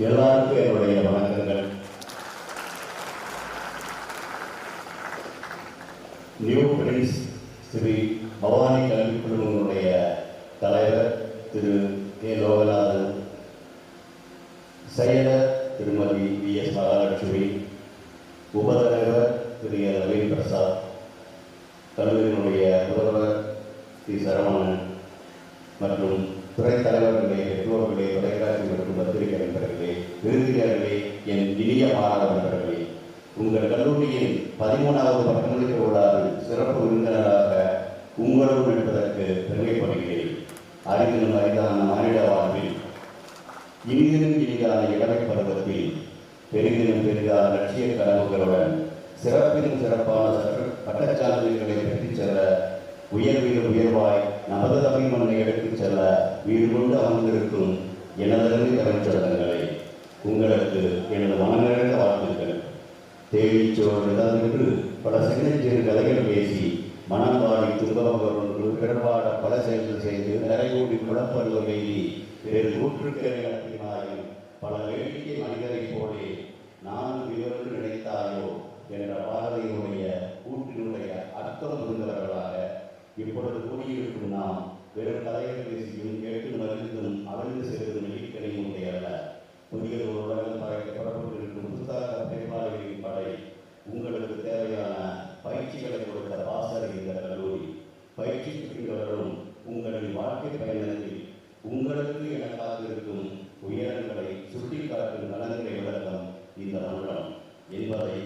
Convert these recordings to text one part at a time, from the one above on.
எல்லாருக்கும் என்னுடைய வணக்கங்கள். நியூ பிரின்ஸ் ஸ்ரீ பவானி கல்வி குழுமங்களுடைய தலைவர் திரு ஏ லோகநாதன், செயலர் திருமதி வி எஸ் மகாலட்சுமி, உபதலைவர் திரு ஏ ரவி பிரசாத், கல்லூரியினுடைய முதல்வர் ஸ்ரீ சரவணன் மற்றும் துறைத் தலைவர்களே, பெற்றோர்களே, தொலைக்காட்சி மற்றும் பத்திரிகை நண்பர்களே, விருந்தினர்களே, என் இனிய மாணவ நண்பர்களே, உங்கள் கல்லூரியின் 13வது பட்டமளிப்பு விழாவில் சிறப்பு விருந்தினராக உங்களோடு இருப்பதற்கு பெருமைப்படுகிறேன். அறிவிலும் அரிதான மானிட வாழ்வில் இனிதிலும் இனிதான இளமை பருவத்தில் பெரிதிலும் பெரிதான லட்சிய கனவுகளுடன் சிறப்பிலும் சிறப்பான பட்டச்சான்றிதழ்களை பெற்றுச் செல்ல உயர்விலும் உயர்வாய் நமது தமிழ் மண்ணை எடுத்துச் செல்ல வீடு கொண்டு அமர்ந்திருக்கும் எனதருமை தமிழ் சொந்தங்களே, உங்களுக்கு எனது மனநிறைந்த வாழ்த்துக்கள். தேவிச்சோர் இடமின்று பல சின்னஞ்சிறு கதைகள் பேசி மனம் வாடி துன்பமொன்று பிறப்பாட பல செயல்கள் செய்து நிறைகூடி குழப்பருவ எய்தி வேறு கூற்றுக்களை நடத்தினாயும் பல வேடிக்கை மனிதரை போலே நான் விவரம் நினைத்தாயோ என்ற பாரதியுடைய கூற்றினுடைய அர்த்தம் புரிந்தவர்களாக இப்பொழுது கூடியிருக்கும் நாம் வெறும் கதைகள் பேசியும் கேட்டு மகிழ்ந்தும் அகழ்ந்து செல்லும் நெல்லிக்கனை உடையல்ல. புதிய ஒரு உலகம் புறப்பட்டிருக்கும் புத்தக பயன்பாடுகளின் படை உங்களுக்கு தேவையான பயிற்சிகளை கொடுத்த பாசறை இந்த கல்லூரி. பயிற்சி பெற்றவர்களும் உங்களின் வாழ்க்கை பயணத்தில் உங்களுக்கு என காத்திருக்கும் உயரங்களை சுட்டிக்காட்டும் நலன்களை விளக்கம் இந்த மண்டலம் என்பதை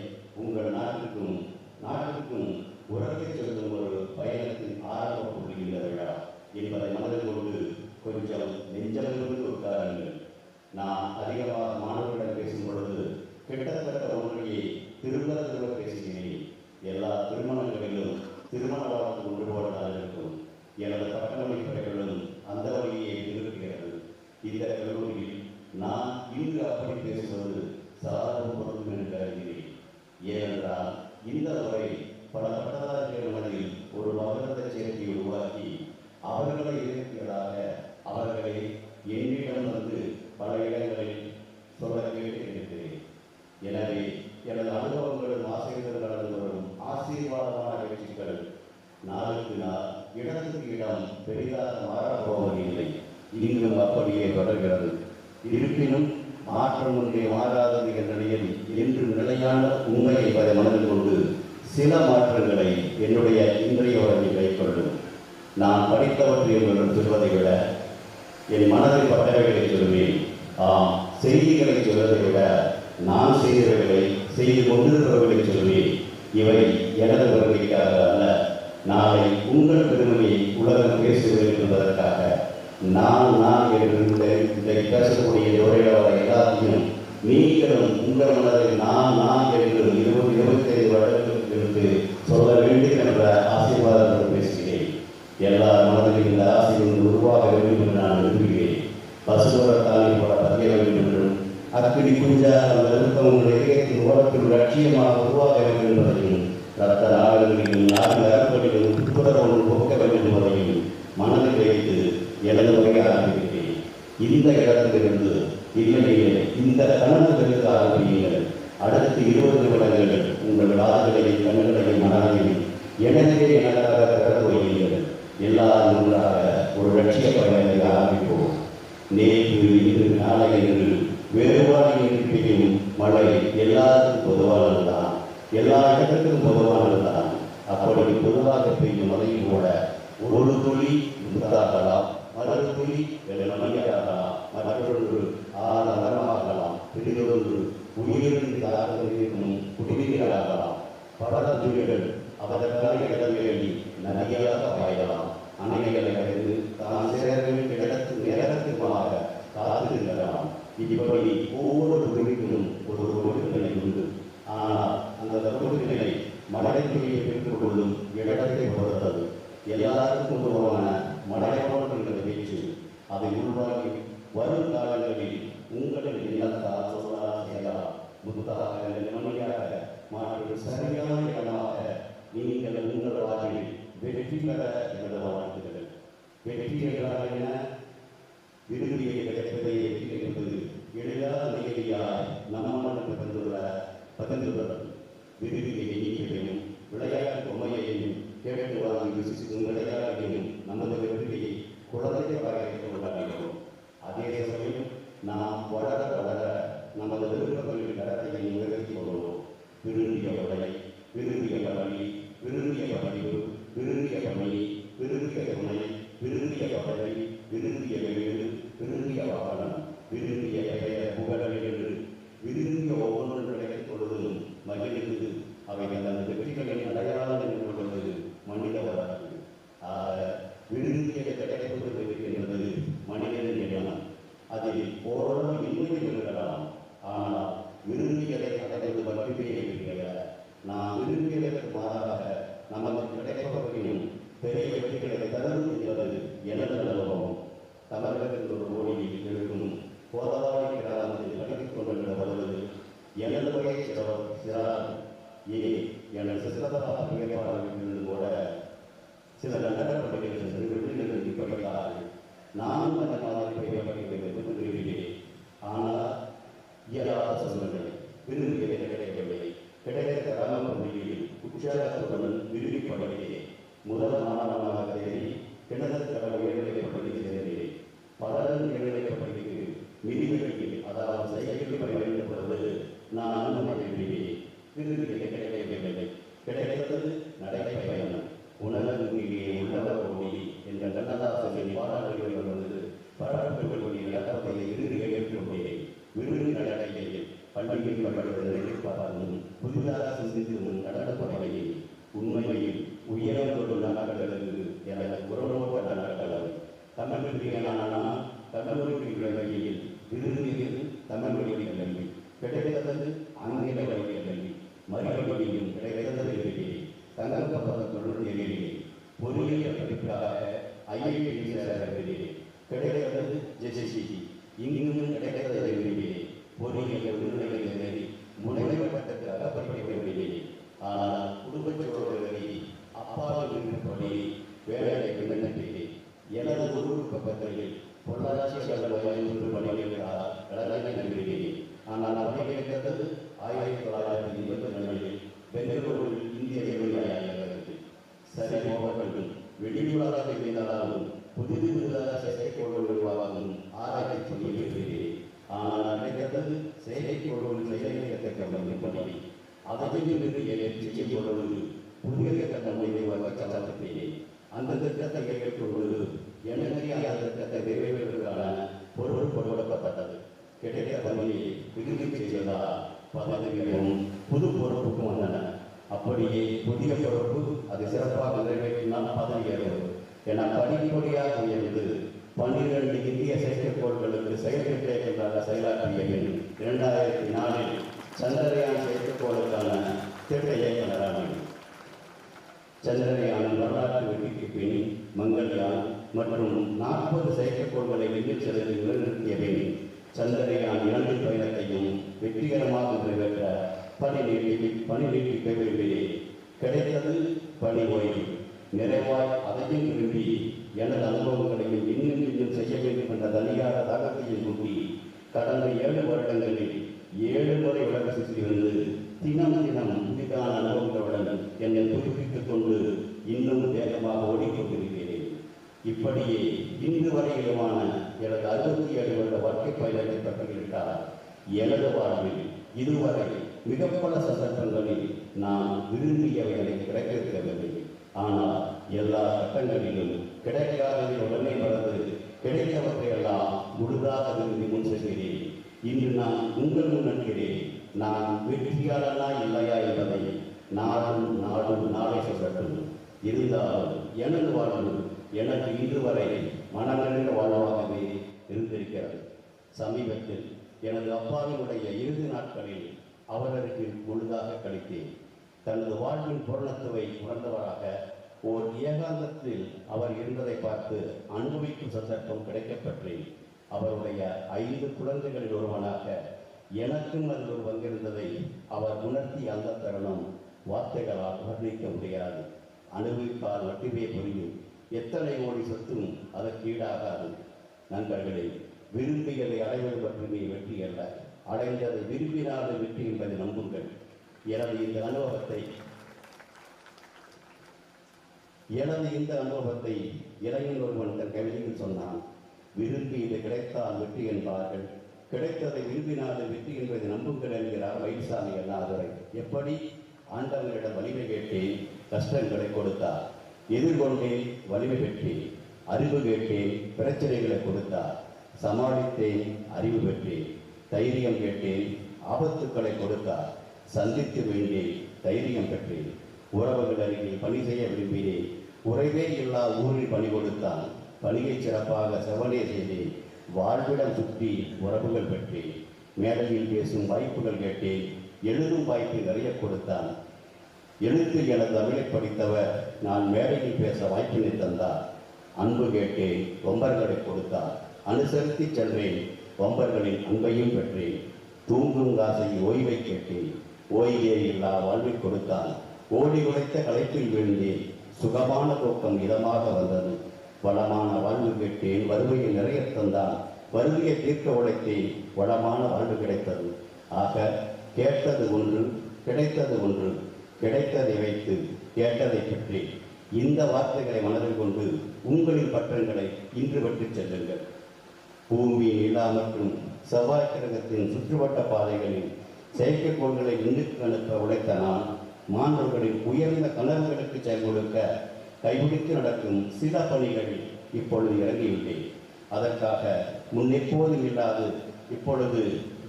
உங்கள் நாட்டுக்கும் உறவை செல்லும் ஒரு பயணத்தின் ஆரம்ப புள்ளி இந்த விழா என்பதை மனதில் கொண்டு கொஞ்சம் நெஞ்சமிருந்து உட்காருங்கள். நான் அதிகமாக மாணவர்களிடம் பேசும் பொழுது கிட்டத்தட்ட ஒன்றையை திரும்ப பேசுகிறேன். எல்லா திருமணங்களிலும் திருமண வாழ்க்கை ஒன்று போலதான் இருக்கும். எனது பட்டமளிப்பறைகளும் அந்த வழியை இருக்கிறது. இந்த கல்லூரியில் நான் இன்று அப்படி பேசுவது சாதாரண பொருள் என்று கருதுகிறேன். ஏனென்றால் இந்த முறை பல பட்டதாரிகள் மனதில் ஒரு மகரந்த சேர்க்கையை உருவாக்கி அவர்களை எதிர்க்கிறதாக அவர்களை என்னிடம் வந்து பல இடங்களில் சொல்ல கேட்டிருக்கிறேன். எனவே எனது அனுபவங்களும் ஆசிரியர்கள் நடந்து வரும் ஆசீர்வாதமான நிகழ்ச்சிகள் நாளுக்கு நாள் இடத்துக்கு இடம் பெரிதாக மாறப்போவதில்லை. இன்றும் அப்படியே தொடர்கிறது. இருப்பினும் மாற்றம் ஒன்றே மாறாதது என்ற நிலையில் என்று நிலையான உண்மை என்பதை மனதில் கொண்டு சில மாற்றங்களை என்னுடைய இன்றைய உரையில் கைக்கொள்ளும். நான் படித்தவற்றை என்று சொல்வதை விட என் மனதில் பட்டவைகளை சொல்வேன். செய்திகளை சொல்வதை விட நான் செய்தவர்களை செய்து கொண்டிருப்பவர்களை சொல்வேன். இவை எனது வருகைக்காக அல்ல, நாளை உங்கள் பெருமையை உலகம் பேசுவது என்பதற்காக நான் என்று பேசக்கூடிய உரையாளர் எல்லாத்தையும் நீங்களும் உங்கள் மனதில் நான் என்று 25 வருடங்களுக்கு சொல்ல வேண்டும் என்ற ஆசீர்வாதத்துடன் பேசுகிறேன். எல்லா மனதிலும் இந்த ஆசையில் உருவாக வேண்டும் என்று நான் விரும்புகிறேன். பசுவரத்தானே போல பதிய வேண்டும் என்றும் அக்கினி குஞ்சாக அந்த விருப்பம் உங்கள் இதயத்தின் ஓரத்தில் லட்சியமாக உருவாக வேண்டும் என்பதையும் ரத்த நாடுகளிலும் நாடு அறப்படிகளும் துப்புரவு போக்க வேண்டும் என்பதையும் மனதில் வைத்து எனது உரையை ஆரம்பிக்கிறேன். இந்த இடத்திலிருந்து இல்லையே இந்த கணவர்களுக்கு ஆரம்பியுங்கள். அடுத்து 20 நிமிடங்கள் உங்கள் ஆறுகளையும் கண்களையும் மனதையும் எனக்கே எனக்காக திறந்து வையுங்கள். எல்லாரும் ஒன்றாக ஒரு லட்சிய பயணத்தை ஆரம்பிப்போம். நேற்று இன்று நாளை என்று வேறுபாடு என்று பெய்யும் மழை எல்லாருக்கும் பொதுவானதுதான், எல்லா இடத்துக்கும் பொதுவானதுதான். அப்படி பொதுவாக பெய்யும் மழையும் கூட ஒரு துளி முத்தாகலாம், மறு துளி மணியாகலாம், மற்றொன்று ஆதாரமாகலாம், பிரிதொன்று உயிரிழந்து ஆகும் குடிநீராகலாம். பல துளிகள் அதற்கான இடங்களில் நதியாக பாயலாம். அணைகளை அறிந்து தான் சேர வேண்டிய நேரத்துக்குமாக காத்திருக்கலாம். இப்படி ஒவ்வொரு துளிக்கும் ஒரு கொடுப்பினை உண்டு. ஆனால் அந்த கொடுப்பினை மழை துளியை பெற்றுக் கொள்ளும் இடத்தை பொறுத்தது. எல்லாருக்கும் பொதுவான மழைப்போன்ற பேச்சு அதை உருவாக்கி வரும் காலங்களில் உங்களின் இல்லத்தால் சொல்லலாம், செய்யலாம், முத்தாக நிம்மதியாக மாற்று சரியான இடமாக நீங்கள் உங்கள் வாழ்வில் வெற்றி பெற எனது வாழ்த்துக்கள். வெற்றி என்றால் என்ன? விரும்பியை கிடைப்பதை வெற்றி என்பது எளிதாக நாம் வளர வளர நமது விருப்பங்களின் கடத்தையை நிகழ்த்தி கொள்வோம். விரும்பிய உடலை, விரும்பிய பதவி, விரும்பிய படிப்பு, விரும்பிய பணி, விரும்பிய துணை, விரும்பிய பதவி, விரும்பிய வீடு, விரும்பிய வாகனம், விரும்பிய பெயர் புகழ் என்று விரும்பிய ஒவ்வொன்று கிடைக்கும் பொழுதும் மகிழ்ந்து அவை தனது வெற்றிகளின் அடையாளம் என்று கொள்வது மனித வரலாறு. ஆக விரும்பிய கிடைப்பது என்பது மனிதனின் எண்ணம். அதில் ஓரளவு இன்மை இருக்கலாம். ஆனால் விரும்பியதை அடைவது மட்டுமே இருக்கிற நாம் விரும்பியதற்கு மாறாக நமக்கு கிடைப்பவர்களையும் பெரிய வெற்றிகளை தரும் என்பது எனது அனுபவம். தமிழகத்தில் ஒரு மொழியில் எழுதும் கோதாவரி கிராமத்தில் படித்துக் கொண்டிருந்தவர்கள் எனது வகை சிறார் எனது சிறப்பாளர்கள் கூட சில நகரப்பட்டிகள் சென்று படித்தார்கள். நானும் அந்த மாதிரி ஆனால் இயலாத சூழ்நிலை விரும்பியதை கிடைக்கவில்லை. கிடைத்த கிராமப்பகுதியில் உற்சாகத்துடன் விரும்பிப்படையே முதல் மாணவனாக தேடி கிணறு கடல் உயர்நிலைப்பள்ளிக்கு சேர்ந்தேன். பலரும் உயர்நிலைப்பள்ளிக்கு மிதிவெளியில் அதாவது சைக்கிள் பயன்படுத்துவது நான் அனுமதிக்கிறேன். விரும்பியதை கிடைக்கவில்லை. கிடைத்தது நடைப்பயணம். உணர்வுகளிலே உள்ளவர் ஓடி என்ற கண்ணதாசனின் பாடல்கள் வந்தது. பரப்புகளின் அர்த்தத்தை இறுதி ஏற்றுக்கொண்டேன். விருது நடக்கையில் பள்ளியில் படுவதை எதிர்பார்த்தும் புதிதாக சிந்தித்தும் நடத்தப்படையில் உண்மையில் உயர்ந்தொரு நாட்களுக்கு எனது உறவோட்ட நாட்கள் தமிழ் மொழியான தமிழ் வகையில் விரும்பியது தமிழ் மொழி கல்வி, கிடைத்தது ஆங்கில வழி கல்வி, மறுபடியும் கிடைத்தது தங்கப்பதத்துடன் எதிரே பொறியியல் படிப்பாக ஐஐடி சேரவில்லை. கிடைத்தது ஜெசிசி, இங்கும் கிடைத்ததை விரும்பியே பொறியியல் விருதுகளை தேடி முனைவர் பட்டத்துக்கு அகப்படவில்லை. ஆனால் குடும்ப சூழல்களை அப்பாவில் இருந்தபடி வேலையை விண்ணப்பித்தேன். எனது உருவப்பத்தில் பொருளாதார பணியாளர் விரும்பினேன். ஆனால் பணியேற்றது 1982 பெங்களூரில் இந்திய விவசாயிகளுக்கு சரி மாவட்டங்கள் வெளியூராக இருந்தாலும் புதிது புதிதாக செயற்கைக்கோள்கள் உருவாகும் ஆராய்ச்சி சொல்லியிருக்கிறேன். ஆனால் கிடைத்தது செயற்கைக்கோள்கள் செயற்கை அதையும் செய்யப்படுவது புதிய திட்டத்தை உருவாக்கப்பட்டேன். அந்த திட்டத்தை ஏற்றுக்கொள்வது எனக்கு அந்த திட்டத்தை நிறைவேற்றுவதற்கான பொருள் கொடுக்கப்பட்டது. கிடைத்த பணியை விரும்பி செய்வதால் பதவிகளும் புது பொறுப்புக்கும் வந்தன. அப்படியே புதிய பொறுப்பு அது சிறப்பாக நிறைவேற்றினால் பதவி ஏறுவது என படிப்படியாக உயர்ந்து 12 இந்திய செயற்கைக்கோள்களுக்கு செயற்கையாக செயலாற்றிய 2004 சந்திரயான் செயற்கைக்கோளுக்கான திட்ட இயக்குநரான சந்திரயான் வரலாற்று வெற்றிக்கு பின் மங்கள்யான் மற்றும் 40 செயற்கைக்கோள்களை விண்ணில் செலுத்தி நிலைநிறுத்திய சந்திரயான் 2 பயணத்தையும் வெற்றிகரமாக நிறைவேற்ற பணி நீட்டிக்க விரும்பியே கிடைத்தது பணி ஓய்வு. நிறைவாய் அதையும் விரும்பி எனது அனுபவங்களையும் இன்னும் செய்ய வேண்டும் என்ற தனியார தாக்கத்தையும் கூட்டி கடந்த 7 வருடங்களில் 7 முறை உலக சுற்றி வந்து தினம் புதிதான அனுபவங்களுடன் என்னை புதுப்பித்துக் கொண்டு இன்னும் வேகமாக ஓடிக்கொண்டிருக்கிறேன். இப்படியே இன்று வரையிலுமான எனது 67 வருட வாழ்க்கை பயணத்தை பட்டியலிட்டால் எனது வாழ்வில் இதுவரை மிக பல சந்தர்ப்பங்களில் நான் விரும்பியவைகளை கிடைத்திருக்கவில்லை. ஆனால் எல்லா கட்டங்களிலும் கிடைக்காததை உடனே மறந்து கிடைத்தவற்றையெல்லாம் முழுதாக விரும்பி முன் செல்கிறேன். இன்று நான் உங்கள் முன்னிற்கிறேன். நான் வெற்றியாளனா இல்லையா என்பதை நாளை சொல்லட்டும். இருந்தாலும் எனது வாழ்வு எனக்கு இன்று வரை மனநிறைந்த வாழ்வாகவே இருந்திருக்கிறது. சமீபத்தில் எனது அப்பாவினுடைய இறுதி நாட்களில் அவருக்கு முழுதாக கழித்தேன். தனது வாழ்வின் பூரணத்துவை உணர்ந்தவராக ஓர் ஏகாந்தத்தில் அவர் இருந்ததை பார்த்து அனுபவிக்கும் சந்தர்ப்பம் கிடைக்கப்பட்டேன். அவருடைய 5 குழந்தைகளில் ஒருவனாக எனக்கும் அதில் ஒரு பங்கிருந்ததை அவர் உணர்த்திய அந்த தருணம் வார்த்தைகளால் வர்ணிக்க முடியாது. அனுபவித்தால் மட்டுமே புரியும். எத்தனை கோடி சொத்தும் அதற்கு ஈடாகாது. நண்பர்களே, விரும்பியதை அடைவது மட்டுமே வெற்றி அல்ல, அடைந்ததை விரும்பினாத வெற்றி என்பதை நம்புங்கள். எனது இந்த அனுபவத்தை இளைஞன் ஒருவன் தன் கவிதையில் சொன்னான். விரும்பி இது கிடைத்தால் வெற்றி என்பார்கள், கிடைத்ததை விரும்பினாலே வெற்றி என்பதை நம்புங்கள் என்கிறார் வைசாமி அண்ணாதுரை. எப்படி? ஆண்டவனிடம் வலிமை கேட்டேன், கஷ்டங்களை கொடுத்தார். எதிர்கொண்டேன், வலிமை பெற்றேன். அறிவு கேட்டேன், பிரச்சனைகளை கொடுத்தார். சமாளித்தேன், அறிவு பெற்றேன். தைரியம் கேட்டேன், ஆபத்துக்களை கொடுத்தார். சந்தித்து வேண்டேன், தைரியம் பெற்றேன். உறவுகள் அருகில் பணி செய்ய விரும்பினேன். உறவே இல்லா ஊரில் பணி கொடுத்தான். பணியை சிறப்பாக செவனே செய்தேன். வாழ்விடம் சுற்றி உறவுகள் பெற்றேன். மேடையில் பேசும் வாய்ப்புகள் கேட்டேன். எழுதும் வாய்ப்பு நிறைய கொடுத்தான். எழுத்தில் எனது தமிழை படித்தவர் நான் மேடையில் பேச வாய்ப்பினை தந்தார். அன்பு கேட்டேன், வம்பர்களை கொடுத்தார். அனுசரித்து சென்றேன், வம்பர்களின் அன்பையும் பெற்றேன். தூங்கும் காசை ஓய்வை கேட்டேன். ஓய்வே இல்லா வாழ்வை கொடுத்தான். ஓடி உழைத்த களைப்பில் விழுந்தேன். சுகமான தூக்கம் இதமாக வந்தது. வளமான வாழ்வு கேட்டேன், வறுமையை நிறைய தந்தான். வறுமையை தீர்க்க உழைத்தேன், வளமான வாழ்வு கிடைத்தது. ஆக கேட்டது ஒன்று, கிடைத்தது ஒன்று. கிடைத்ததை வைத்து கேட்டதை பற்றி இந்த வார்த்தைகளை மனதில் கொண்டு உங்களின் பற்றங்களை இன்று பெற்று செல்லுங்கள். பூமி, நிலா மற்றும் செவ்வாய் கிரகத்தின் சுற்றுவட்ட பாதைகளில் செயற்கைக்கோள்களை விண்ணுக்கு அனுப்ப உழைத்த நான் மாணவர்களின் உயர்ந்த கனவுகளுக்கு செயல் கொடுக்க கைபிடித்து நடக்கும் சில பணிகளில் இப்பொழுது இறங்கியுள்ளேன். அதற்காக முன்னெப்போதும் இல்லாது இப்பொழுது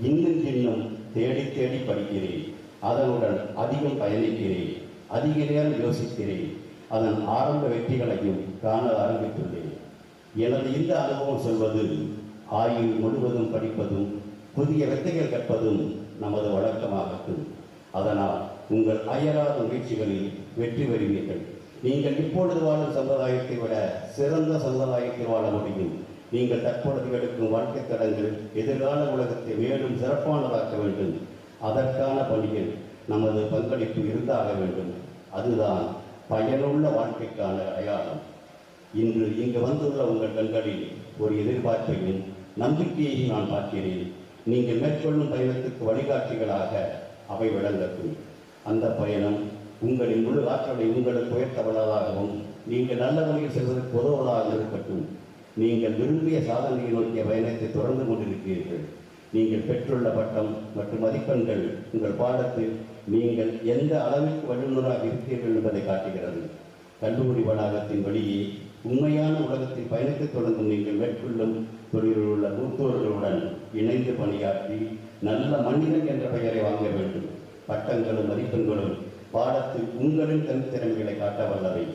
இன்னும் தேடி தேடி படிக்கிறேன். அதனுடன் அதிகம் பயணிக்கிறேன். அதிக நேரம் யோசிக்கிறேன். அதன் ஆரம்ப வெற்றிகளையும் காண ஆரம்பித்துள்ளேன். எனது இந்த அனுபவம் சொல்வது, ஆயுள் முழுவதும் படிப்பதும் புதிய வித்தைகள் கற்பதும் நமது வழக்கமாகட்டும். அதனால் உங்கள் அயராத முயற்சிகளில் வெற்றி பெறுவீர்கள். நீங்கள் இப்பொழுது வாழும் சமுதாயத்தை விட சிறந்த சமுதாயத்தில் வாழ முடியும். நீங்கள் தற்பொழுது எடுக்கும் வாழ்க்கை தடங்கள் எதிர்கால உலகத்தை மேலும் சிறப்பானதாக்க வேண்டும். அதற்கான பணியில் நமது பங்களிப்பு இருந்தாக வேண்டும். அதுதான் பயனுள்ள வாழ்க்கைக்கான அடையாளம். இன்று இங்கு வந்துள்ள உங்கள் கண்களில் ஒரு எதிர்பார்ப்பையும் நம்பிக்கையையும் நான் பார்க்கிறேன். நீங்கள் மேற்கொள்ளும் பயணத்துக்கு வழிகாட்டிகளாக அவை விளங்கட்டும். அந்த பயணம் உங்களின் முழு ஆற்றலை உங்களுக்கு உயர்த்தவல்லதாகவும் நீங்கள் நல்ல வழியில் செல்வதற்கு உதவுவதாக இருக்கட்டும். நீங்கள் விரும்பிய சாதனையை நோக்கிய பயணத்தை தொடர்ந்து கொண்டிருக்கிறீர்கள். நீங்கள் பெற்றுள்ள பட்டம் மற்றும் மதிப்பெண்கள் உங்கள் பாடத்தில் நீங்கள் எந்த அளவிற்கு வல்லுநராக இருக்கிறீர்கள் என்பதை காட்டுகிறது. கல்லூரி வளாகத்தின் வழியே உண்மையான உலகத்தில் பயணத்தை தொடர்ந்தும் நீங்கள் மேற்கொள்ளும் தொழிலில் உள்ள மூத்தோர்களுடன் இணைந்து பணியாற்றி நல்ல மனிதன் என்ற பெயரை வாங்க வேண்டும். பட்டங்களும் மதிப்பெண்களும் பாடத்தில் உங்களின் தனித்திறமைகளை காட்ட வல்லவை.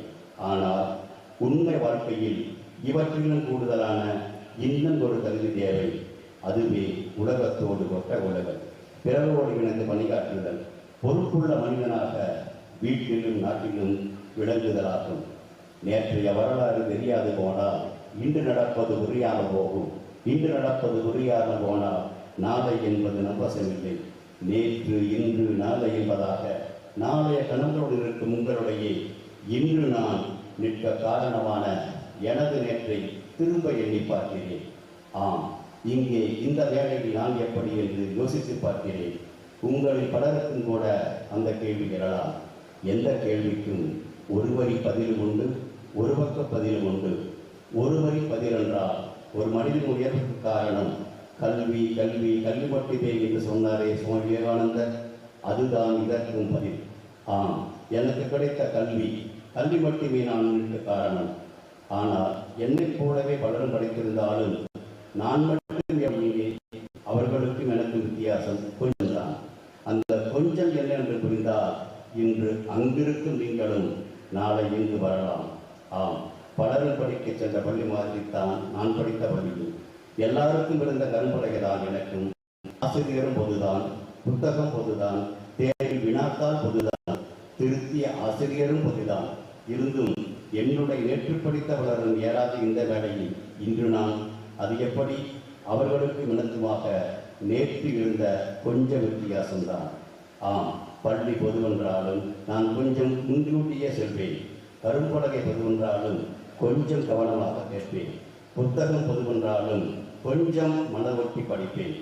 ஆனால் உண்மை வாழ்க்கையில் இவற்றிலும் கூடுதலான இன்னும் ஒரு தகுதி தேவை. அதுவே உலகத்தோடு ஒட்ட உலகம், பிறரோடு இணைந்து பணியாற்றுதல், பொறுப்புள்ள மனிதனாக வீட்டிலும் நாட்டிலும் விளங்குதலாகும். நேற்றைய வரலாறு தெரியாது போனால் இன்று நடப்பது புரியாமல் போகும். இன்று நடப்பது புரியாமல் போனால் நாளை என்பது நம்பசமில்லை. நேற்று, இன்று, நாளை என்பதாக நாளைய கனவுகளோடு இருக்கும் உங்களுடைய இன்று நான் நிற்க காரணமான எனது நேற்றை திரும்ப எண்ணி பார்க்கிறேன். ஆம், இங்கே இந்த வேலையில் நான் எப்படி என்று யோசித்து பார்க்கிறேன். உங்களில் பலருக்கும் கூட அந்த கேள்வி எழலாம். எந்த கேள்விக்கும் ஒரு வரி பதில் உண்டு, ஒரு பக்க பதில் உண்டு. ஒரு வரி பதில் என்றால் ஒரு மனிதன் உயர்வுக்கு காரணம் கல்வி, கல்வி, கல்வி மட்டுமே என்று சொன்னாரே சுவாமி விவேகானந்தர். அதுதான் இதற்கும் பதில். ஆம், எனக்கு கிடைத்த கல்வி, கல்வி மட்டுமே நான் இருக்க காரணம். ஆனால் என்னைப் போலவே பலரும் படித்திருந்தாலும் நான் மட்டும் எங்கே, அவர்களுக்கும் எனக்கும் வித்தியாசம் கொஞ்சம்தான். அந்த கொஞ்சம் என்ன என்று புரிந்தால் இன்று அங்கிருக்கும் நீங்களும் நாளை இங்கு வரலாம். ஆம், பலரும் படிக்க சென்ற பள்ளி மாதிரித்தான் நான் படித்த பள்ளி. எல்லாருக்கும் இருந்த கரும்பலைதான் எனக்கும். ஆசிரியரும் பொதுதான், புத்தகம் பொதுதான், தேர்வு வினாத்தால் பொதுதான், திருத்திய ஆசிரியரும் பொதுதான். இருந்தும் என்னுடைய நேற்று படித்த வளரும் ஏறாத இந்த வேளையில் இன்று நான் அது எப்படி அவர்களுக்கு இணக்கமாக நேற்று இருந்த கொஞ்சம் வித்தியாசம்தான். ஆம், பள்ளி பொதுவென்றாலும் நான் கொஞ்சம் முன்கூட்டியே செல்வேன். கரும்பலகை பொதுவென்றாலும் கொஞ்சம் கவனமாக கேட்பேன். புத்தகம் பொதுவென்றாலும் கொஞ்சம் மனவொட்டி படிப்பேன்.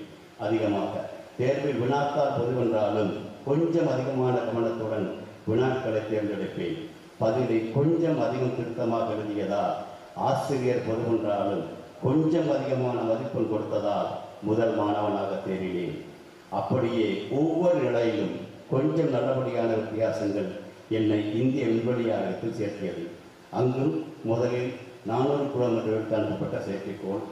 அதிகமாக தேர்வில் வினாத்தால் பொதுவென்றாலும் கொஞ்சம் அதிகமான கவனத்துடன் வினாக்களை தேர்ந்தெடுப்பேன். பதிலை கொஞ்சம் அதிகம் திருத்தமாக எழுதியதால் ஆசிரியர் பொதுவென்றாலும் கொஞ்சம் அதிகமான மதிப்பெண் கொடுத்ததால் முதல் மாணவனாக தேறினேன். அப்படியே ஒவ்வொரு நிலையிலும் கொஞ்சம் நல்லபடியான வித்தியாசங்கள் என்னை இந்திய விண்வெளி ஆய்வகத்தில் சேர்த்தியது. அங்கும் முதலில் 400 கிலோமீட்டருக்கு அனுப்பப்பட்ட செயற்கைக்கோள்,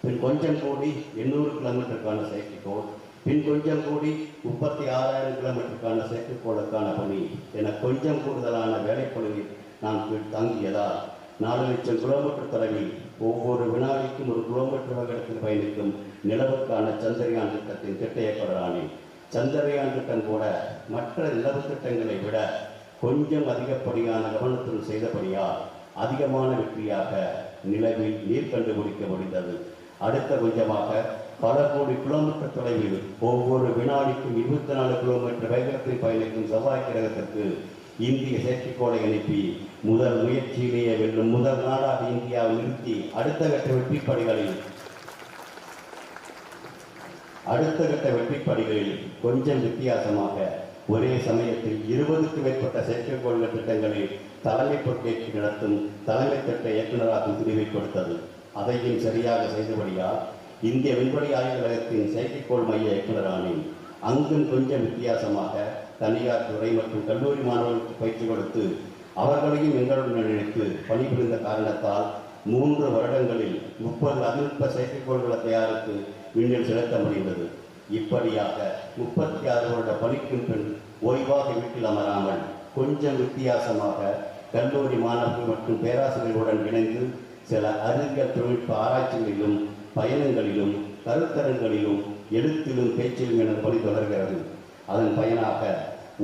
பின் கொஞ்சம் கூடி 800 கிலோமீட்டருக்கான செயற்கைக்கோள், பின் கொஞ்சம் கூடி 36,000 கிலோமீட்டருக்கான செயற்கைக்கோளுக்கான பணி என கொஞ்சம் கூடுதலான வேலைப்பொழுவில் நான் தங்கியதால் 4 லட்சம் கிலோமீட்டர் தொலைவில் ஒவ்வொரு வினாடிக்கும் 1 கிலோமீட்டர் வேகத்தில் பயணிக்கும் நிலவுக்கான சந்திரயான் திட்டத்தின் திட்ட இயக்குநரானேன். சந்திரயான் திட்டம் கூட மற்ற நிலவு திட்டங்களை விட கொஞ்சம் அதிகப்படியான கவனத்துடன் செய்தபடியால் அதிகமான வெற்றியாக நிலவில் நீர் கண்டுபிடிக்க முடிந்தது. அடுத்த கொஞ்சமாக பல கோடி கிலோமீட்டர் தொலைவில் ஒவ்வொரு வினாடிக்கும் 24 கிலோமீட்டர் வேகத்தில் பயணிக்கும் செவ்வாய் கிரகத்திற்கு இந்திய செயற்கைக்கோளை அனுப்பி முதல் முயற்சியிலேயே வெல்லும் முதல் நாடாக இந்தியாவை நிறுத்தி அடுத்த கட்ட வெற்றிப்படிகளில் கொஞ்சம் வித்தியாசமாக ஒரே சமயத்தில் 20க்கும் மேற்பட்ட செயற்கைக்கோள் திட்டங்களில் தலைமை பொறுப்பேற்று நடத்தும் தலைமை திட்ட இயக்குநராகும் பிரிவை கொடுத்தது. அதையும் சரியாக செய்தபடியால் இந்திய விண்வெளி ஆய்வகத்தின் செயற்கைக்கோள் மைய இயக்குநரானேன். அங்கும் கொஞ்சம் வித்தியாசமாக தனியார் துறை மற்றும் கல்லூரி மாணவர்களுக்கு பயிற்சி கொடுத்து அவர்களையும் எங்களுடன் இணைத்து பணிபுரிந்த காரணத்தால் 3 வருடங்களில் 30 அதிநுட்ப செயற்கைக்கோள்களை தயாரித்து விண்ணில் செலுத்த முடிந்தது. இப்படியாக 36 வருட பணிக்கும் பின் ஓய்வாக வீட்டில் அமராமல் கொஞ்சம் வித்தியாசமாக கல்லூரி மாணவர்கள் மற்றும் பேராசிரியர்களுடன் இணைந்து சில அறிவியல் தொழில்நுட்ப ஆராய்ச்சிகளிலும் பயணங்களிலும் கருத்தரங்களிலும் எழுத்திலும் பேச்சிலும் என பணி தொடர்கிறது. அதன் பயனாக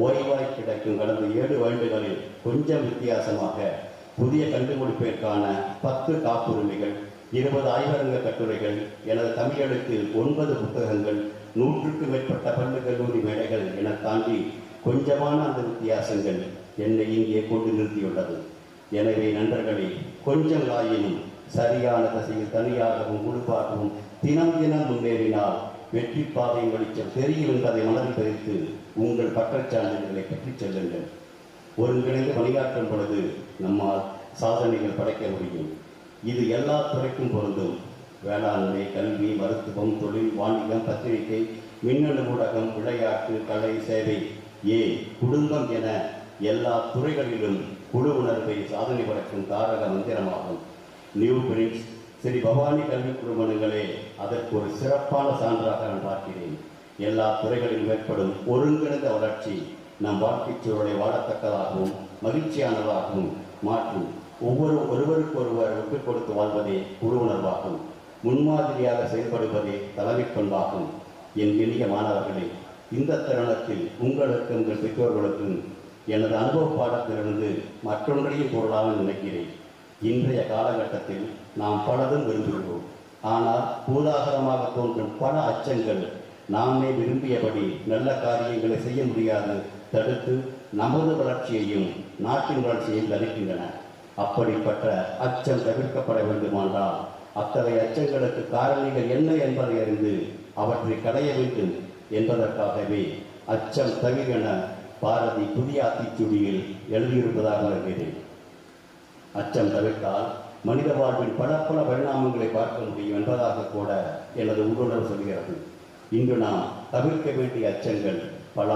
ஓய்வாய் கிடைக்கும் கடந்த 7 வருடங்களில் கொஞ்சம் வித்தியாசமாக புதிய கண்டுபிடிப்பிற்கான 10 காப்புரிமைகள், 20 ஆய்வரங்க கட்டுரைகள், எனது தமிழ் எழுத்தில் 9 புத்தகங்கள், 100க்கும் மேற்பட்ட பள்ளி கல்லூரி மேடைகள் என தாண்டி கொஞ்சமான அந்த வித்தியாசங்கள் என்னை இங்கே கொண்டு நிறுத்தியுள்ளது. எனவே நண்பர்களே, கொஞ்சம் ஆயினும் சரியான திசையில் தனியாகவும் குழுவாகவும் தினம் தினம் முன்னேறினால் வெற்றி பாதை வெளிச்சம் தெரியும் என்பதை மனதில் பதித்து உங்கள் பற்றச்சான்றிதழ்களை பெற்றுச் செல்லுங்கள். ஒருங்கிணைந்து பணியாற்றும் பொழுது நம்மால் சாதனைகள் படைக்க முடியும். இது எல்லா துறைக்கும் பொருந்தும். வேளாண்மை, கல்வி, மருத்துவம், தொழில், வாணிகம், பத்திரிகை, மின்னணு ஊடகம், விளையாட்டு, கலை, சேவை, குடும்பம் என எல்லா துறைகளிலும் குழு உணர்வை சாதனை படைக்கும் தாரக மந்திரமாகும். நியூ பிரின்ஸ் ஸ்ரீ பவானி கல்வி குழுமங்களே அதற்கு ஒரு சிறப்பான சான்றாக நான் பார்க்கிறேன். எல்லா துறைகளிலும் ஏற்படும் ஒருங்கிணைந்த வளர்ச்சி நம் வாழ்க்கைச் சூழலை வாழத்தக்கதாகவும் மகிழ்ச்சியானதாகவும் மாற்றும். ஒருவருக்கொருவர் விட்டுக் கொடுத்து வாழ்வதே குழு உணர்வாகும். முன்மாதிரியாக செயல்படுவதே தலைமை பண்பாகும். என் எளிய மாணவர்களே, இந்த தருணத்தில் உங்களுக்கும் உங்கள் பெற்றோர்களுக்கும் எனது அனுபவ பாடத்திலிருந்து மற்றொன்றையும் கூறலாம்னு நினைக்கிறேன். இன்றைய காலகட்டத்தில் நாம் பலதும் விரும்புகிறோம். ஆனால் பூதாகரமாக தோன்றும் பல அச்சங்கள் நாமே விரும்பியபடி நல்ல காரியங்களை செய்ய முடியாது தடுத்து நமது வளர்ச்சியையும் நாட்டின் வளர்ச்சியையும் தடுக்கின்றன. அப்படிப்பட்ட அச்சம் தவிர்க்கப்பட வேண்டுமானால் அத்தகைய அச்சங்களுக்கு காரணிகள் என்ன என்பதை அறிந்து அவற்றை களைய வேண்டும் என்பதற்காகவே அச்சம் தவிரென பாரதி புதிய ஆத்திச்சூடியில் எழுதியிருப்பதாக வருகிறேன். அச்சம் தவிர்த்தால் மனித வாழ்வின் பல பரிணாமங்களை பார்க்க முடியும் என்பதாக கூட எனது உள்ளுணர்வு சொல்கிறது. இன்று நாம் தவிர்க்க வேண்டிய அச்சங்கள் பல.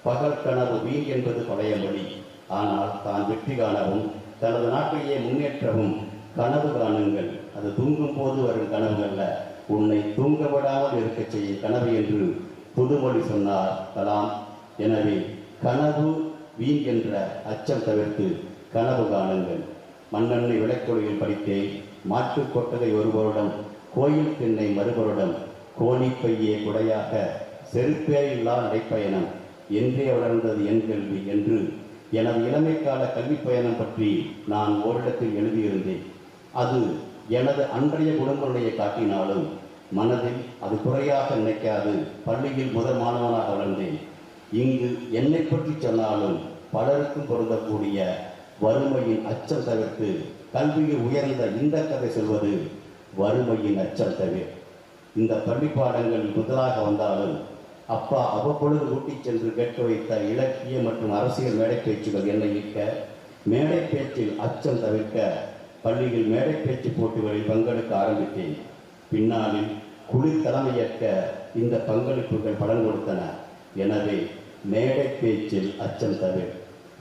பகல் கனவு வீண் என்பது பழைய மொழி. ஆனால் தான் வெற்றி காணவும் தனது நாட்டையே முன்னேற்றவும் கனவு காணுங்கள். அது தூங்கும் போது வரும் கனவுகள்ல, உன்னை தூங்க விடாமல் இருக்க செய்யும் கனவு என்று புதுமொழி சொன்னார் கலாம். எனவே கனவு வீண் என்ற அச்சம் தவிர்த்து கனவு காணுங்கள். மண்ணெண்ணெய் விளைக்கொழியில் படித்தேன். மாட்டுக் கொட்டகை ஒருவருடம், கோயில் திண்ணை மறுபருடம், கோணிப்பையே குடையாக, செருப்பே இல்லா நடைப்பயணம் என்றே வளர்ந்தது என் கல்வி என்று எனது இளமைக்கால கல்வி பயணம் பற்றி நான் ஓரிடத்தில் எழுதியிருந்தேன். அது எனது அன்றைய குடும்பங்களை காட்டினாலும் மனதில் அது குறையாக நினைக்காது பள்ளியில் முதல் மாணவனாக வளர்ந்தேன். இங்கு என்னை பற்றி சொன்னாலும் பலருக்கும் பொருந்தக்கூடிய வறுமையின் அச்சம் தவிர்த்து கல்வியில் உயர்ந்த இந்த கதை சொல்வது வறுமையின் அச்சம் தவிர. இந்த பள்ளி பாடங்கள் முதலாக வந்தாலும் அப்பா அவ்வப்பொழுது ஊட்டிச் சென்று கேட்க வைத்த இலக்கிய மற்றும் அரசியல் மேடை பேச்சுகள் என்னை ஈர்க்க, மேடை பேச்சில் அச்சம் தவிர்க்க பள்ளியில் மேடை பேச்சு போட்டிகளில் பங்கெடுக்க ஆரம்பித்தேன். பின்னாளில் குழு தலைமையேற்க இந்த பங்களிப்புகள் பலன் கொடுத்தன. எனவே மேடை பேச்சில் அச்சம் தவிர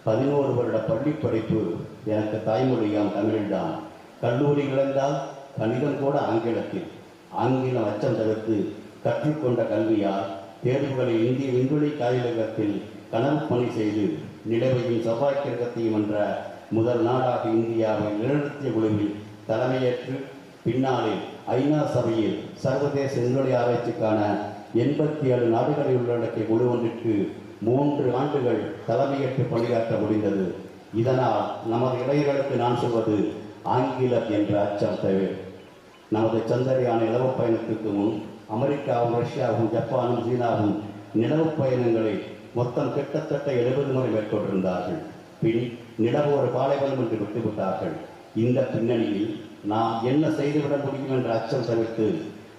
11 வருட பள்ளி படிப்பு எனக்கு தாய்மொழியாம் தமிழ்தான். கல்லூரிகள் என்றால் கணிதம் கூட ஆங்கிலத்தில். ஆங்கிலம் அச்சம் தவிர்த்து கற்றுக்கொண்ட கல்வியால் தேர்வுகளில் இந்திய விண்வெளி காயிலகத்தில் கனவு பணி செய்து நிலவையும் செவ்வாய் கிரகத்தையும் என்ற முதல் நாடாக இந்தியாவை நிலைநிறுத்திய குழுவில் தலைமையேற்று பின்னாளில் ஐநா சபையில் சர்வதேச விண்வெளி ஆராய்ச்சிக்கான 87 நாடுகளை உள்ளடக்கிய குழு ஒன்றிற்கு 3 ஆண்டுகள் தலைமையேற்று பணியாற்ற முடிந்தது. இதனால் நமது இளைஞர்களுக்கு நான் சொல்வது ஆங்கிலம் என்ற அச்சம் தவிர. நமது சந்திரயான் நிலவு பயணத்துக்கு முன் அமெரிக்காவும் ரஷ்யாவும் ஜப்பானும் சீனாவும் நிலவு பயணங்களை மொத்தம் கிட்டத்தட்ட 70 முறை மேற்கொண்டிருந்தார்கள். பின் நிலவு ஒரு பாலைவனம் என்று விட்டுவிட்டார்கள். இந்த பின்னணியில் நாம் என்ன செய்துவிட முடியும் என்ற அச்சம் தவிர்த்து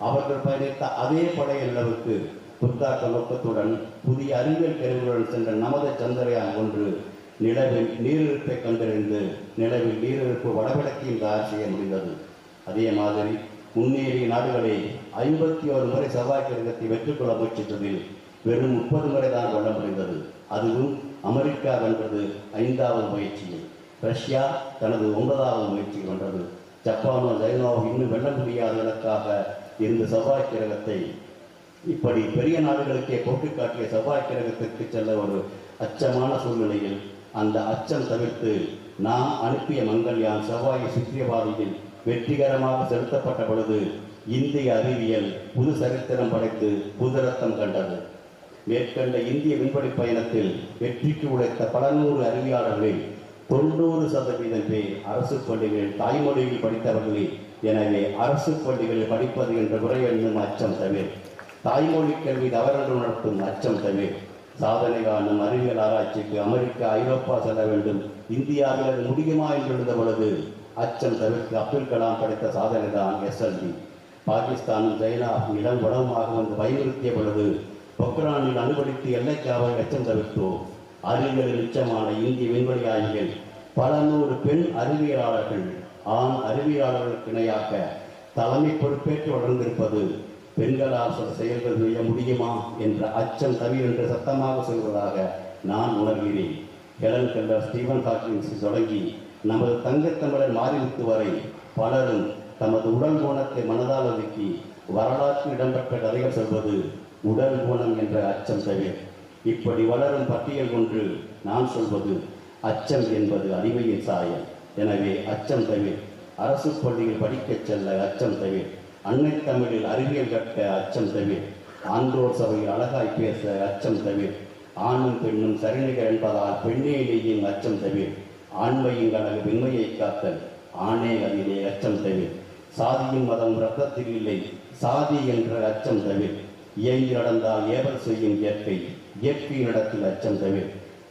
அவர்கள் பயணித்த அதே பழைய நிலவுக்கு புத்தாக்க நோக்கத்துடன் புதிய அறிவியல் கருவிகளுடன் சென்ற நமது சந்திரயான் 1 நிலவில் நீரிருப்பை கண்டறிந்து நிலவில் நீரிருப்பு வடகிழக்கையும் தயார் செய்ய முடிந்தது. அதே மாதிரி முன்னேறிய நாடுகளை 51 முறை செவ்வாய் கிரகத்தை வெற்றிக்கொள்ள முயற்சித்ததில் வெறும் 30 முறை தான் கொள்ள முடிந்தது. அதுவும் அமெரிக்கா வென்றது 5வது முயற்சியில். ரஷ்யா தனது 9வது முயற்சி வென்றது. ஜப்பானோ சைனாவோ இன்னும் வெல்ல முடியாத இலக்காக இருந்த செவ்வாய் கிரகத்தை இப்படி பெரிய நாடுகளுக்கே போட்டு காட்டிய செவ்வாய் கிரகத்திற்கு செல்ல ஒரு அச்சமான சூழ்நிலையில் அந்த அச்சம் தவிர்த்து நாம் அனுப்பிய மங்கள்யான் செவ்வாயை சுற்றிய பாதையில் வெற்றிகரமாக செலுத்தப்பட்ட பொழுது இந்திய அறிவியல் புது சரித்திரம் படைத்து புதுரத்தம் கண்டது. மேற்கண்ட இந்திய விண்வெளி பயணத்தில் வெற்றிக்கு உழைத்த பல நூறு அறிவியலாளர்களில் 90% பேர் அரசு பள்ளிகளில் தாய்மொழியில் படித்தவர்களே. எனவே அரசு பள்ளிகளில் படிப்பது என்ற முறை என்னும் அச்சம் தவிர, தாய்மொழி கல்வி தவறுகள் நடத்தும் அச்சம் தவிர, சாதனை காணும் அறிவியல் ஆராய்ச்சிக்கு அமெரிக்கா ஐரோப்பா செல்ல வேண்டும், இந்தியாவில் அது முடியுமா என்று எழுந்த பொழுது அச்சம் தவிர்த்து அப்துல் கலாம் படைத்த சாதனை தான் SLV. பாகிஸ்தானும் சைனா இடம் உணவுமாக வந்து வலியுறுத்திய பொழுது பொக்ரானில் அனுபவித்து எல்லைக்காவலை அச்சம் தவிர்த்தோம். அறிவியலில் நிச்சயமான இந்திய விண்வெளி ஆய்வுகள் பல நூறு பெண் அறிவியலாளர்கள் ஆண் அறிவியலாளர்களுக்கு இணையாக தலைமை பொறுப்பேற்று வளர்ந்திருப்பது பெண்களால் சில செயல்கள் செய்ய முடியுமா என்ற அச்சம் தவிர என்று சத்தமாக சொல்வதாக நான் உணர்கிறேன். ஹெலன் கெல்லர், ஸ்டீவன் ஹாக்கின்ஸ் தொடங்கி நமது தங்கத்தமிழர் மாரிமுத்து வரை பலரும் தமது உடல் குணத்தை மனதால் ஒதுக்கி வரலாற்று இடம்பெற்ற கதைகள் சொல்வது உடல் குணம் என்ற அச்சம் தவிர. இப்படி வளரும் பட்டியல் ஒன்று நான் சொல்வது அச்சம் என்பது அடிமையின் சாயம். எனவே அச்சம் தவிர, அரசு பள்ளியில் படிக்கச் செல்ல அச்சம் தவிர, அன்னை தமிழில் அறிவியல் கற்க அச்சம் தவிர, ஆன்றோர் சபையில் அழகாய் பேச அச்சம் தவிர, ஆணும் பெண்ணும் சரிநிகர் என்பதால் பெண்ணே நெய்யும் அச்சம் தவிர, ஆண்மையின் அழகு வெண்மையை காத்தல் ஆணே அதிலே அச்சம் தவிர, சாதியும் மதம் ரத்தத்தில் இல்லை சாதி என்ற அச்சம் தவிர, இயங்கி நடந்தால் ஏவல் செய்யும் இயற்கை இயற்கை நடத்தில் அச்சம் தவிர,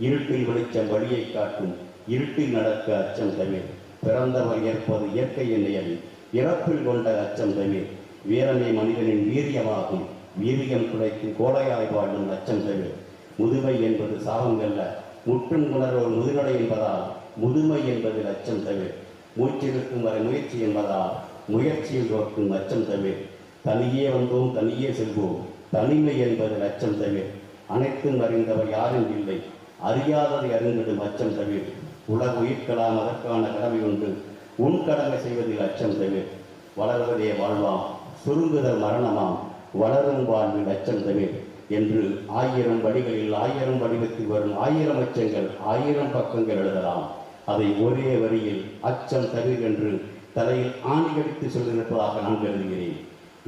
இருட்டில் வெளிச்சம் வழியை காட்டும் இருட்டில் நடக்க அச்சம் தவிர, பிறந்தவர் ஏற்பது இயற்கை நியதி இறப்பில் கொண்ட அச்சம் தவிர, வீரமே மனிதனின் வீரியமாகும் வீரியம் குலைக்கும் கோடையாய் வாழும் அச்சம் தவிர, முதுமை என்பது சாபங்கல்ல முற்றும் உணர்வோர் முதுகடை என்பதால் முதுமை என்பதில் அச்சம் தவிர, மூச்சிருக்கும் வரை முயற்சி என்பதால் முயற்சியில் தோற்கும் அச்சம் தவிர, தனியே வந்தோம் தனியே செல்வோம் தனிமை என்பது அச்சம் தவிர, அனைத்தும் அறிந்தவர் யாரும் இல்லை அறியாததை அறிந்திடும் அச்சம் தவிர, உலக உயிர்க்கலாம் அதற்கான கடமை உண்டு உன் கடமை செய்வதில் அச்சம் தவிர, வளர்வதே வாழ்வாம் சுருங்குதல் மரணமாம் வளரும் வாழ்வில் அச்சம் தவிர என்று 1000 வடிகளில் 1000 வடிவத்தில் வரும் 1000 அச்சங்கள் 1000 பக்கங்கள் எழுதலாம். அதை ஒரே வரியில் அச்சம் தவிர என்று தலையில் ஆணி கடித்து சொல்லியிருப்பதாக நான் கருதுகிறேன்.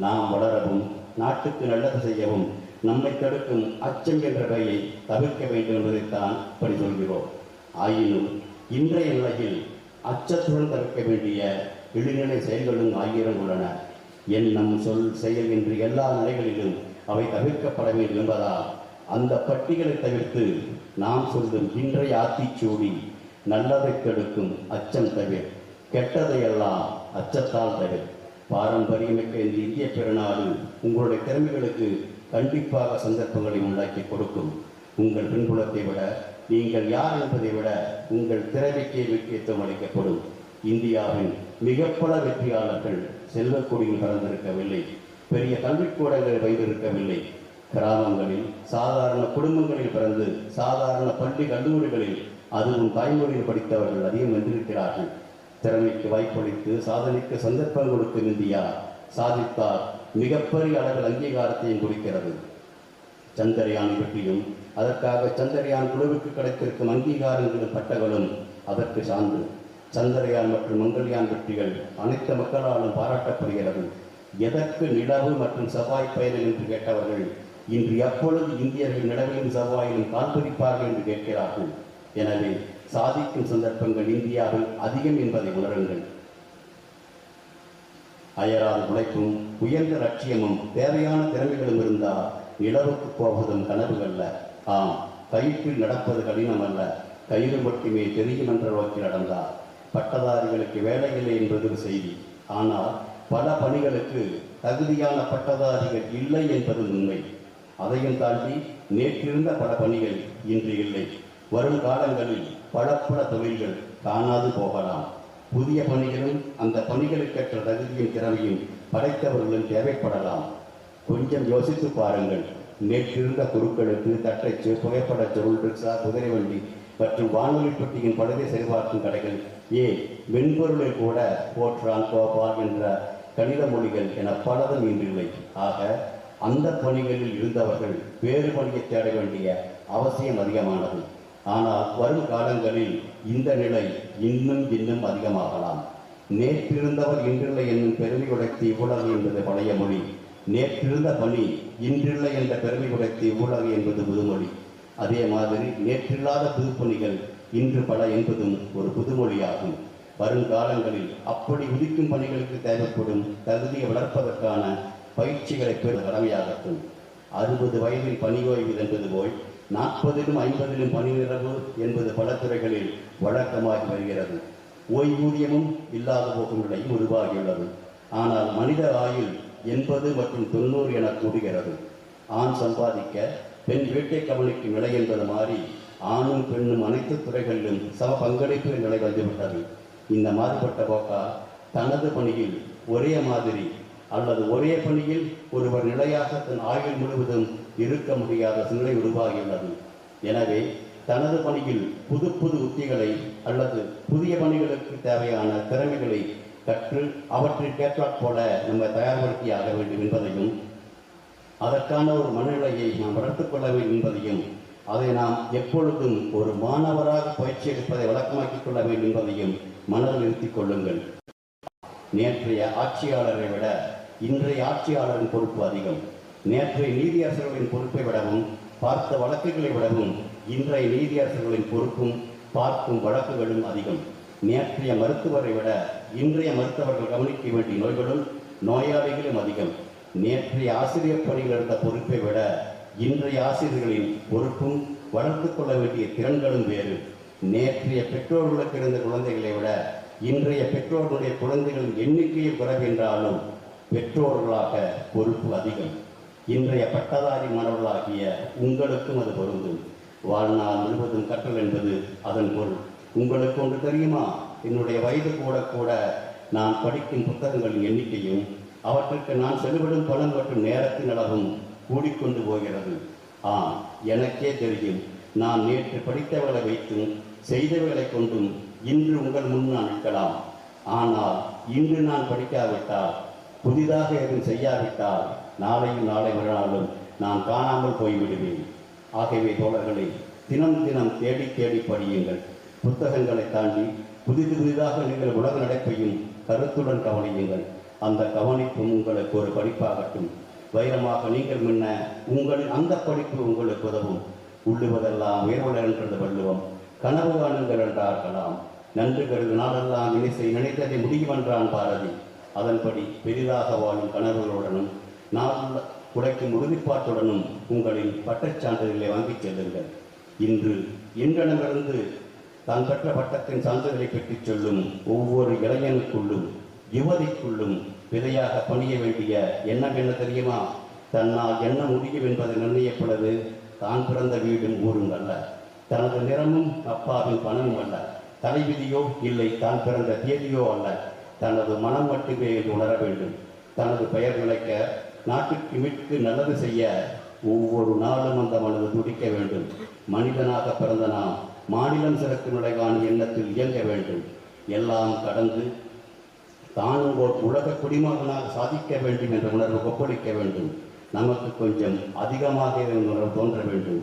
நாம் வளரவும் நாட்டுக்கு நல்லது செய்யவும் நம்மை தடுக்கும் அச்சம் என்ற பெயரை தவிர்க்க வேண்டும் என்பதைத்தான் இப்படி சொல்கிறோம். ஆயினும் இன்றைய நிலையில் அச்சத்துடன் தவிர்க்க வேண்டிய இழிநிலை செயல்களும் 1000 உள்ளன. எண்ணம் சொல் செயல் என்று எல்லா நிலைகளிலும் அவை தவிர்க்கப்பட வேண்டும் என்பதால் அந்த பட்டியலை தவிர்த்து நாம் சொல்லும் இன்றைய ஆத்திச்சூடி நல்லதை தடுக்கும் அச்சம் தவிர, கெட்டதையெல்லாம் அச்சத்தால் தவிர. பாரம்பரியமிக்க இந்த இந்திய பெருநாடு உங்களுடைய திறமைகளுக்கு கண்டிப்பாக சந்தர்ப்பங்களை உண்டாக்கி கொடுக்கும். உங்கள் பின்புலத்தை விட நீங்கள் யார் என்பதை விட உங்கள் திறமைக்கே முக்கியத்துவம் அளிக்கப்படும். இந்தியாவின் மிக பல வெற்றியாளர்கள் செல்வக்குடியில் பிறந்திருக்கவில்லை. பெரிய கல்விக்கூடங்கள் வைத்திருக்கவில்லை. கிராமங்களில் சாதாரண குடும்பங்களில் பிறந்து சாதாரண பள்ளி கல்லூரிகளில் அதுவும் தாய்மொழியில் படித்தவர்கள் அதிகம் வென்றிருக்கிறார்கள். திறமைக்கு வாய்ப்பளித்து சாதனைக்கு சந்தர்ப்பம் கொடுக்கும் இந்தியா சாதித்தால் மிகப்பெரிய அளவில் அங்கீகாரத்தையும் கொடுக்கிறது. சந்திரயானை பற்றியும் அதற்காக சந்திரயான் குழுவுக்கு கிடைத்திருக்கும் அங்கீகாரங்களும் பட்டங்களும் அதற்கு சான்று. சந்திரயான் மற்றும் மங்கள்யான் வெற்றிகள் அனைத்து மக்களாலும் பாராட்டப்படுகிறது. எதற்கு நிலவு மற்றும் செவ்வாய் பயணம் என்று கேட்டவர்கள் இன்று எப்பொழுது இந்தியர்கள் நிலவிலும் செவ்வாயிலும் கால்பதிப்பார்கள் என்று கேட்கிறார்கள். எனவே சாதிக்கும் சந்தர்ப்பங்கள் இந்தியாவில் அதிகம் என்பதை உணருங்கள். அயராத உழைப்பும் உயர்ந்த லட்சியமும் தேவையான திறமைகளும் இருந்தால் நிலவுக்கு போவதும் கனவுகள்ல. ஆம், கயிற்றில் நடப்பது கடினம் அல்ல, கயிறு மட்டுமே தெரியும் என்ற நோக்கி நடந்தார். பட்டதாரிகளுக்கு வேலை இல்லை என்பது செய்தி. ஆனால் பல பணிகளுக்கு தகுதியான பட்டதாரிகள் இல்லை என்பது உண்மை. அதையும் தாண்டி நேற்றிருந்த பல பணிகள் இன்று இல்லை. வரும் காலங்களில் பல தொழில்கள் காணாது போகலாம். புதிய பணிகளும் அந்த பணிகளுக்கேற்ற தகுதியும் திறமையும் படைத்தவர்களும் தேவைப்படலாம். கொஞ்சம் யோசித்து பாருங்கள். நேற்றிருந்த குழுக்களுக்கு தட்டச்சு, புகைப்பட பொருள், ரிக்ஷா, குதிரை வண்டி மற்றும் வானொலி பெட்டியின் பழுதை சரிபார்க்கும் கடைகள், மென்பொருளில் கூட போற்றான், கோபால் என்ற கணித மொழிகள் என பலதும் இன்றில்லை. ஆக அந்த பணிகளில் இருந்தவர்கள் வேறு பணியை தேட வேண்டிய அவசியம் அதிகமானது. ஆனால் வரும் காலங்களில் இந்த நிலை இன்னும் அதிகமாகலாம். நேற்றிருந்தவர் இன்றில்லை என்னும் பெருமை உடைத்து இவ்வுலகு என்பது பழைய மொழி. நேற்றிருந்த பணி இன்றில்லை என்ற பெருமை உடைத்து இவ்வுலகு என்பது புதுமொழி. அதே மாதிரி நேற்றில்லாத புதுப்பணிகள் இன்று பல என்பதும் ஒரு புதுமொழியாகும். வருங்காலங்களில் அப்படி உதிக்கும் பணிகளுக்கு தேவைப்படும் தகுதியை வளர்ப்பதற்கான பயிற்சிகளை பெறும் கடமையாகட்டும். 60 வயதில் பணி ஓய்வு என்பது போல் 40லும் 50லும் பணி நிறைவு என்பது பல துறைகளில் வழக்கமாகி வருகிறது. ஓய்வூதியமும் இல்லாத போகும் நிலையும் உருவாகியுள்ளது. ஆனால் மனித ஆயுள் 80 மற்றும் 90 என கூடுகிறது. ஆண் சம்பாதிக்க பெண் வீட்டை கவனிக்கும் நிலை என்பது மாறி ஆணும் பெண்ணும் அனைத்து துறைகளிலும் சம பங்களிப்பு நிலை வந்துவிட்டது. இந்த மாறுபட்ட போக்கால் தனது பணியில் ஒரே மாதிரி அல்லது ஒரே பணியில் ஒருவர் நிலையாக தன் ஆயுள் முழுவதும் இருக்க முடியாத சூழ்நிலை உருவாகியுள்ளது. எனவே தனது பணியில் புது உத்திகளை அல்லது புதிய பணிகளுக்கு தேவையான திறமைகளை கற்று அவற்றிற்கேற்றாற் போல நம்ம தயார்படுத்தி ஆக வேண்டும் என்பதையும், அதற்கான ஒரு மனநிலையை நாம் வளர்த்துக் கொள்ள வேண்டும் என்பதையும், அதை நாம் எப்பொழுதும் ஒரு மாணவராக பயிற்சி எடுப்பதை வழக்கமாக்கிக் கொள்ள வேண்டும் என்பதையும் மனதில் நிறுத்திக் கொள்ளுங்கள். நேற்றைய ஆட்சியாளரை விட இன்றைய ஆட்சியாளரின் பொறுப்பு அதிகம். நேற்றைய நீதியரசர்களின் பொறுப்பை விடவும் பார்த்த வழக்குகளை விடவும் இன்றைய நீதியரசர்களின் பொறுப்பும் பார்க்கும் வழக்குகளும் அதிகம். நேற்றைய மருத்துவரை விட இன்றைய மருத்துவர்கள் கவனிக்க வேண்டிய நோய்களும் நோயாளிகளும் அதிகம். நேற்றைய ஆசிரியர் பணியில் இருந்த பொறுப்பை விட இன்றைய ஆசிரியர்களின் பொறுப்பும் வளர்த்து கொள்ள வேண்டிய திறன்களும் வேறு. நேற்றைய பெற்றோர்களுக்கு இருந்த குழந்தைகளை விட இன்றைய பெற்றோர்களுடைய குழந்தைகளின் எண்ணிக்கையில் குறைவென்றாலும் பெற்றோர்களாக பொறுப்பு அதிகம். இன்றைய பட்டதாரி மாணவர்களாகிய உங்களுக்கும் அது பொருந்தும். வாழ்நாள் முழுவதும் கற்றல் என்பது அதன் பொருள். உங்களுக்கு ஒன்று தெரியுமா? என்னுடைய வயது கூட நான் படிக்கும் புத்தகங்களின் எண்ணிக்கையும் அவற்றுக்கு நான் செலவிடும் பணம் மற்றும் நேரத்தின் அளவும் கூடிக்கொண்டு போகிறது. எனக்கே தெரியும். நான் நேற்று படித்தவர்களை வைத்தும் செய்தவர்களை கொண்டும் இன்று உங்கள் முன் நான் நிற்கலாம். ஆனால் இன்று நான் படிக்காவிட்டால், புதிதாக எதுவும் செய்யாவிட்டால் நாளையும் நாளை மறுநாளும் நான் காணாமல் போய்விடுவேன். ஆகவே தோழர்களை தினம் தேடி படியுங்கள். புத்தகங்களை தாண்டி புதிதாக நீங்கள் உலக நடப்பையும் கருத்துடன் கவனியுங்கள். அந்த கவனிப்பும் உங்களுக்கு ஒரு படிப்பாகட்டும். வைரமாக நீங்கள் முன்ன உங்களின் அந்த படிப்பு உங்களுக்கு உதவும். உள்ளுவதெல்லாம் உயர்வுகள் என்றது வள்ளுவம். கனவு காணுங்கள் என்றார்களாம். நன்று கருது நாளெல்லாம் நினைத்ததை முடியும் என்றான் பாரதி. அதன்படி பெரிதாக வாழும் கனவுகளுடனும் நாள் உழைக்கும் உறுதிப்பாட்டுடனும் உங்களின் பட்டச் சான்றிதழை வாங்கிச் செல்லுங்கள். இன்று எங்களிடமிருந்து தான் பெற்ற பட்டத்தின் சான்றிதழை பெற்றுச் சொல்லும் ஒவ்வொரு இளைஞனுக்குள்ளும் யுவதிக்குள்ளும் விதையாக பணிய வேண்டிய எண்ணம் என்ன தெரியுமா? தன்னால் என்ன முடியும் என்பதை நிர்ணயிப்பது தான் பிறந்த வீடும் ஊரும் அல்ல, தனது நிறமும் அப்பாவின் பணமும் அல்ல, தலைவிதியோ இல்லை தான் பிறந்த தேதியோ அல்ல, தனது மனம் மட்டுமே என்று உணர வேண்டும். தனது பெயர் நிலைக்க நாட்டுக்கு மீட்கு நல்லது செய்ய ஒவ்வொரு நாளும் அந்த மனது துடிக்க வேண்டும். மனிதனாக பிறந்த நாம் மாநிலம் சிறப்பு நுழைவான எண்ணத்தில் இயங்க வேண்டும். எல்லாம் கடந்து தானும் ஓர் உலக குடிமகனாக சாதிக்க வேண்டும் என்ற உணர்வு கொப்பளிக்க வேண்டும். நமக்கு கொஞ்சம் அதிகமாக உணர்வு தோன்ற வேண்டும்.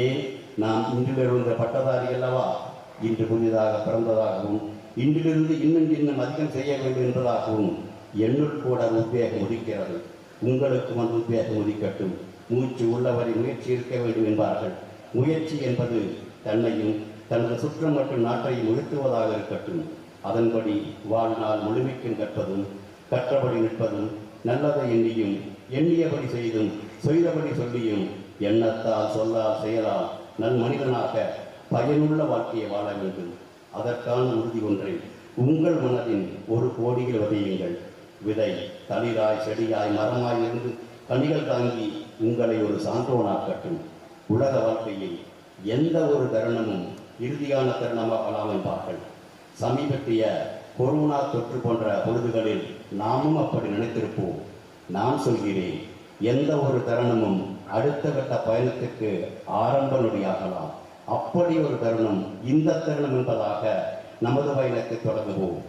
ஏன், நாம் இன்றிலிருந்த பட்டதாரி அல்லவா? இன்று புதிதாக பிறந்ததாகவும் இன்றிலிருந்து இன்னும் அதிகம் செய்ய வேண்டும் என்பதாகவும் என்னுள் கூட உத்வேகம் உதிக்கிறது. உங்களுக்கும் அந்த உத்வேகம் உதிக்கட்டும். மூச்சு உள்ளவரை முயற்சி இருக்க வேண்டும் என்பார்கள். முயற்சி என்பது தன்னையும் தனது சுற்றம் மற்றும் நாட்டையும் உயர்த்துவதாக இருக்கட்டும். அதன்படி வாழ்நாள் முழுமைக்கும் கற்பதும் கற்றபடி நிற்பதும் நல்லதை எண்ணியும் எண்ணியபடி செய்தும் செய்தபடி சொல்லியும் எண்ணத்தால் சொல்லால் செயலால் நல் மனிதனாக பயனுள்ள வாழ்க்கையை வாழ வேண்டும். அதற்கான உறுதி ஒன்றை உங்கள் மனதின் ஒரு கோடியில் வதியுங்கள். விதை தளிராய் செடியாய் மரமாய் இருந்து கனிகள் தாங்கி உங்களை ஒரு சான்றோனாக்கட்டும். உலக வாழ்க்கையில் எந்த ஒரு தருணமும் இறுதியான தருணமாக என்பார்கள். சமீபத்திய கொரோனா தொற்று போன்ற பொழுதுகளில் நாமும் அப்படி நினைத்திருப்போம். நான் சொல்கிறேன், எந்த ஒரு தருணமும் அடுத்த கட்ட பயணத்துக்கு ஆரம்ப நொடியாகலாம். அப்படி ஒரு தருணம் இந்த தருணம் என்பதாக நமது பயணத்தை தொடங்குவோம்.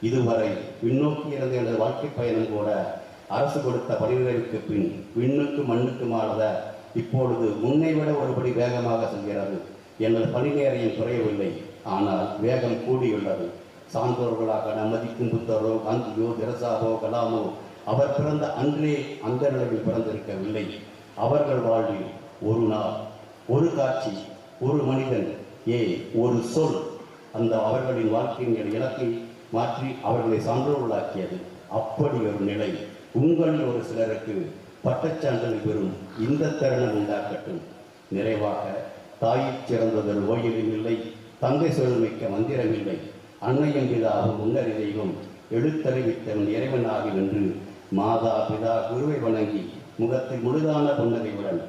இதுவரை பின்னோக்கி இருந்த எனது வாழ்க்கை பயணம் கூட அரசு கொடுத்த பணிகளுக்கு பின் விண்ணுக்கு மண்ணுக்குமானத இப்பொழுது முன்னை விட ஒருபடி வேகமாக செல்கிறது. எனது பணி நேரையும் குறையவில்லை, ஆனால் வேகம் கூடியுள்ளது. சான்றோர்களாக மதிக்கும் புத்தரோ காந்தியோ தெரசாவோ கலாமோ அவர் பிறந்த அன்றே அந்த நிலையில் பிறந்திருக்கவில்லை. அவர்கள் வாழ்வில் ஒரு நாள், ஒரு காட்சி, ஒரு மனிதன், ஒரு சொல் அந்த அவர்களின் வாழ்க்கையின் இலக்கை மாற்றி அவர்களை சான்றோர்களாக்கியது. அப்படி ஒரு நிலை உங்களில் ஒரு சிலருக்கு பட்டச்சான்றிதழ் பெறும் இந்த தருணம் உண்டாக்கட்டும். நிறைவாக, தாயிற் சிறந்ததொரு கோயிலும் இல்லை, தந்தை சொல்மிக்க மந்திரம் இல்லை, அன்னையும் பிதாவும் முன்னறி தெய்வம் எழுத்தறிவித்தவன் இறைவனாகும் என்று மாதா பிதா குருவை வணங்கி முகத்தில் முழுதான புன்னகையுடன்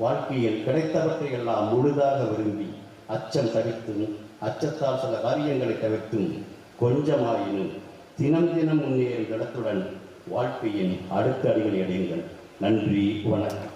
வாழ்க்கையில் கிடைத்தவற்றை எல்லாம் முழுதாக விரும்பி அச்சம் தவிர்த்தும் அச்சத்தால் சில காரியங்களை தவிர்த்தும் கொஞ்சமாயினும் தினம் தினம் முன்னேறும் இடத்துடன் வாழ்க்கையின் அடுத்த அடிகளை அடையுங்கள். நன்றி, வணக்கம்.